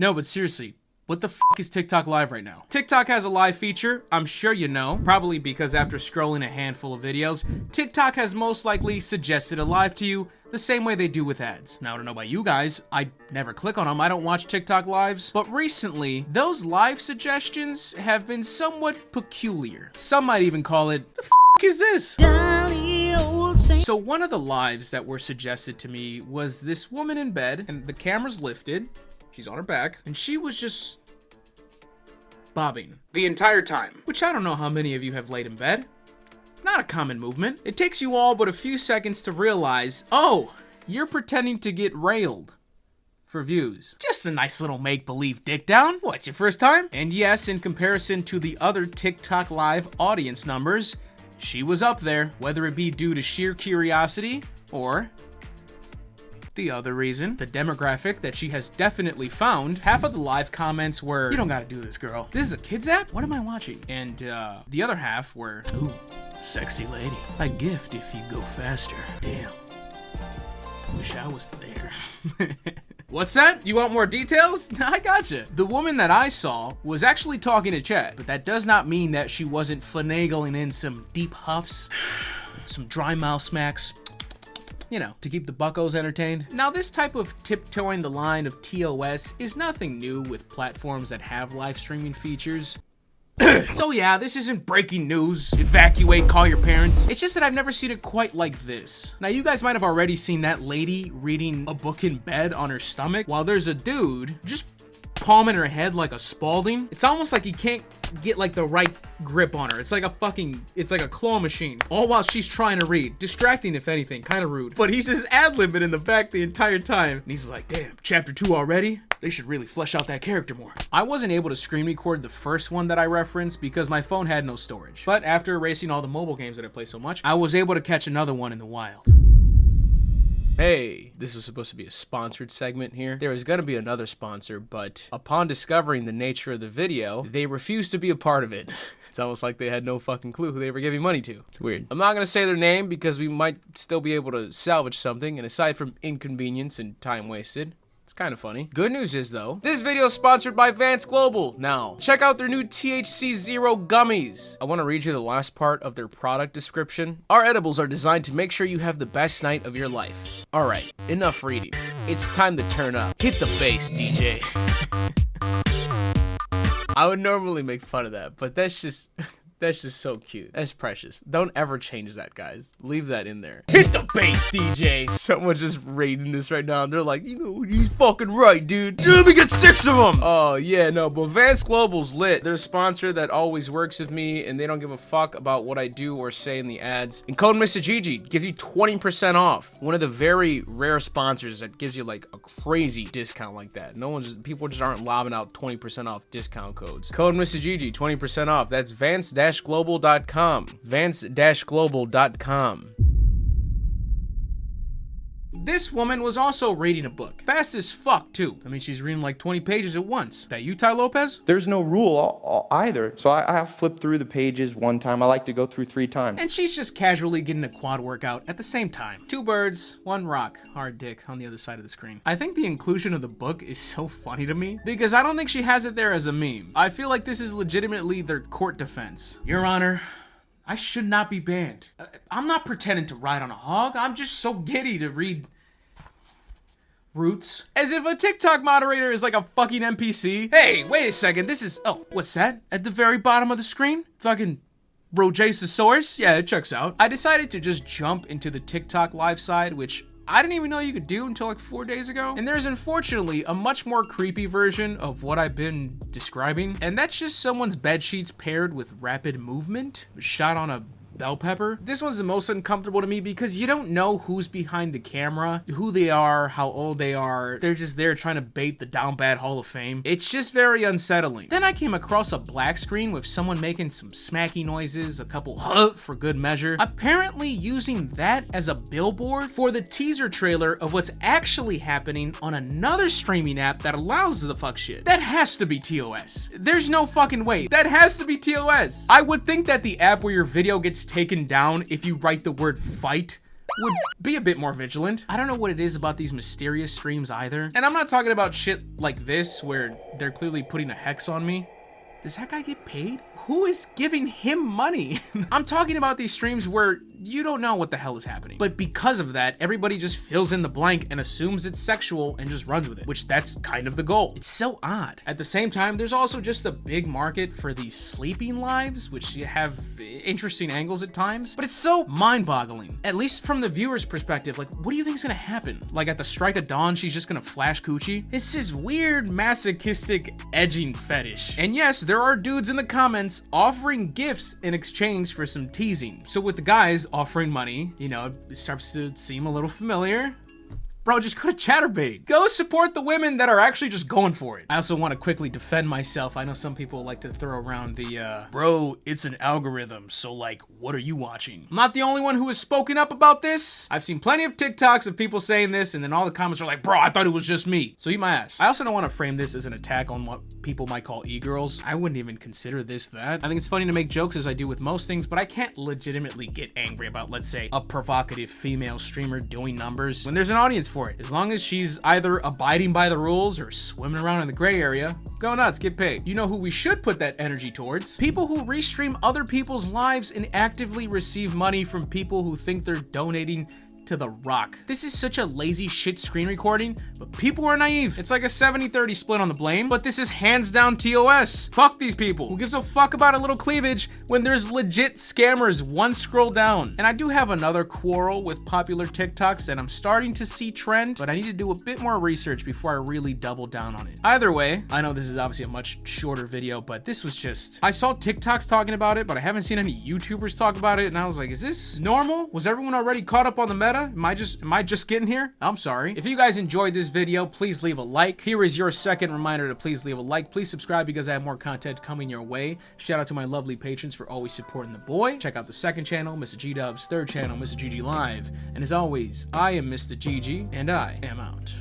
No, but seriously, what the fuck is TikTok live right now? TikTok has a live feature, I'm sure you know, probably because after scrolling a handful of videos, TikTok has most likely suggested a live to you the same way they do with ads. Now, I don't know about you guys, I never click on them, I don't watch TikTok lives, but recently, those live suggestions have been somewhat peculiar. Some might even call it, the fuck is this? So one of the lives that were suggested to me was this woman in bed, and the camera's lifted, she's on her back, and she was just bobbing the entire time. Which I don't know how many of you have laid in bed. Not a common movement. It takes you all but a few seconds to realize, oh, you're pretending to get railed for views. Just a nice little make-believe dick down. What, it's your first time? And yes, in comparison to the other TikTok live audience numbers, she was up there, whether it be due to sheer curiosity or the other reason, the demographic that she has definitely found. Half of the live comments were, you don't gotta do this, girl. This is a kids app? What am I watching? And the other half were, ooh, sexy lady. I gift if you go faster. Damn. Wish I was there. What's that? You want more details? I gotcha. The woman that I saw was actually talking to chat, but that does not mean that she wasn't finagling in some deep huffs, some dry mouth smacks, you know, to keep the buccos entertained. Now, this type of tiptoeing the line of TOS is nothing new with platforms that have live streaming features. So yeah, this isn't breaking news, evacuate, call your parents. It's just that I've never seen it quite like this. Now, you guys might have already seen that lady reading a book in bed on her stomach, while there's a dude just palming her head like a Spalding. It's almost like he can't get like the right grip on her. It's like a claw machine. All while she's trying to read. Distracting, if anything, kind of rude. But he's just ad-libbing in the back the entire time. And he's like, damn, chapter 2 already? They should really flesh out that character more. I wasn't able to screen record the first one that I referenced because my phone had no storage. But after erasing all the mobile games that I play so much, I was able to catch another one in the wild. Hey, this was supposed to be a sponsored segment here. There was gonna be another sponsor, but upon discovering the nature of the video, they refused to be a part of it. It's almost like they had no fucking clue who they were giving money to. It's weird. I'm not gonna say their name because we might still be able to salvage something, and aside from inconvenience and time wasted, it's kind of funny. Good news is, though, this video is sponsored by Vance Global. Now, check out their new THC Zero gummies. I want to read you the last part of their product description. Our edibles are designed to make sure you have the best night of your life. All right, enough reading. It's time to turn up. Hit the bass, DJ. I would normally make fun of that, but that's just so cute. That's precious. Don't ever change that, guys. Leave that in there. Hit the bass, DJ. Someone's just rating this right now, and they're like, you know, he's fucking right, dude. Let me get 6 of them. Oh, yeah, no, but Vance Global's lit. They're a sponsor that always works with me, and they don't give a fuck about what I do or say in the ads. And code Mista GG gives you 20% off. One of the very rare sponsors that gives you like a crazy discount like that. People just aren't lobbing out 20% off discount codes. Code Mista GG, 20% off. That's Vance-Global.com. Vance-Global.com. This woman was also reading a book. Fast as fuck, too. I mean, she's reading like 20 pages at once. That you, Ty Lopez? There's no rule either. So I flip through the pages one time. I like to go through 3 times. And she's just casually getting a quad workout at the same time. 2 birds, 1 rock. Hard dick on the other side of the screen. I think the inclusion of the book is so funny to me because I don't think she has it there as a meme. I feel like this is legitimately their court defense. Your Honor, I should not be banned. I'm not pretending to ride on a hog. I'm just so giddy to read Roots. As if a TikTok moderator is like a fucking NPC. Hey, wait a second. This is, oh, what's that? At the very bottom of the screen? Fucking Rojasasaurus? Yeah, it checks out. I decided to just jump into the TikTok live side, which I didn't even know you could do until like 4 days ago. And there's unfortunately a much more creepy version of what I've been describing. And that's just someone's bed sheets paired with rapid movement, shot on a bell pepper. This one's the most uncomfortable to me because you don't know who's behind the camera, who they are, how old they are. They're just there trying to bait the Down Bad Hall of Fame. It's just very unsettling. Then I came across a black screen with someone making some smacky noises, a couple for good measure, apparently using that as a billboard for the teaser trailer of what's actually happening on another streaming app that allows the fuck shit. That has to be TOS. There's no fucking way. That has to be TOS. I would think that the app where your video gets taken down if you write the word fight would be a bit more vigilant. I don't know what it is about these mysterious streams either. And I'm not talking about shit like this where they're clearly putting a hex on me. Does that guy get paid? Who is giving him money? I'm talking about these streams where you don't know what the hell is happening. But because of that, everybody just fills in the blank and assumes it's sexual and just runs with it, which that's kind of the goal. It's so odd. At the same time, there's also just a big market for these sleeping lives, which have interesting angles at times, but it's so mind-boggling. At least from the viewer's perspective, like, what do you think is gonna happen? Like at the strike of dawn, she's just gonna flash coochie? It's this weird masochistic edging fetish. And yes, there are dudes in the comments offering gifts in exchange for some teasing. So with the guys offering money, you know, it starts to seem a little familiar. Bro, just go to Chatterbait. Go support the women that are actually just going for it. I also want to quickly defend myself. I know some people like to throw around the, bro, it's an algorithm, so like, what are you watching? I'm not the only one who has spoken up about this. I've seen plenty of TikToks of people saying this, and then all the comments are like, bro, I thought it was just me. So eat my ass. I also don't want to frame this as an attack on what people might call e-girls. I wouldn't even consider this that. I think it's funny to make jokes as I do with most things, but I can't legitimately get angry about, let's say, a provocative female streamer doing numbers when there's an audience for it. As long as she's either abiding by the rules or swimming around in the gray area, go nuts, get paid. You know who we should put that energy towards? People who restream other people's lives and actively receive money from people who think they're donating to The Rock. This is such a lazy shit screen recording, but people are naive. It's like a 70-30 split on the blame, but this is hands down TOS. Fuck these people. Who gives a fuck about a little cleavage when there's legit scammers one scroll down? And I do have another quarrel with popular TikToks that I'm starting to see trend, but I need to do a bit more research before I really double down on it. Either way, I know this is obviously a much shorter video, but this was just, I saw TikToks talking about it, but I haven't seen any YouTubers talk about it, and I was like, is this normal? Was everyone already caught up on the meta? Am I just getting here? I'm sorry. If you guys enjoyed this video, please leave a like. Here is your second reminder to please leave a like. Please subscribe because I have more content coming your way. Shout out to my lovely patrons for always supporting the boy. Check out the second channel, Mr. G-Dub's third channel, Mr. GG Live. And as always, I am Mr. GG, and I am out.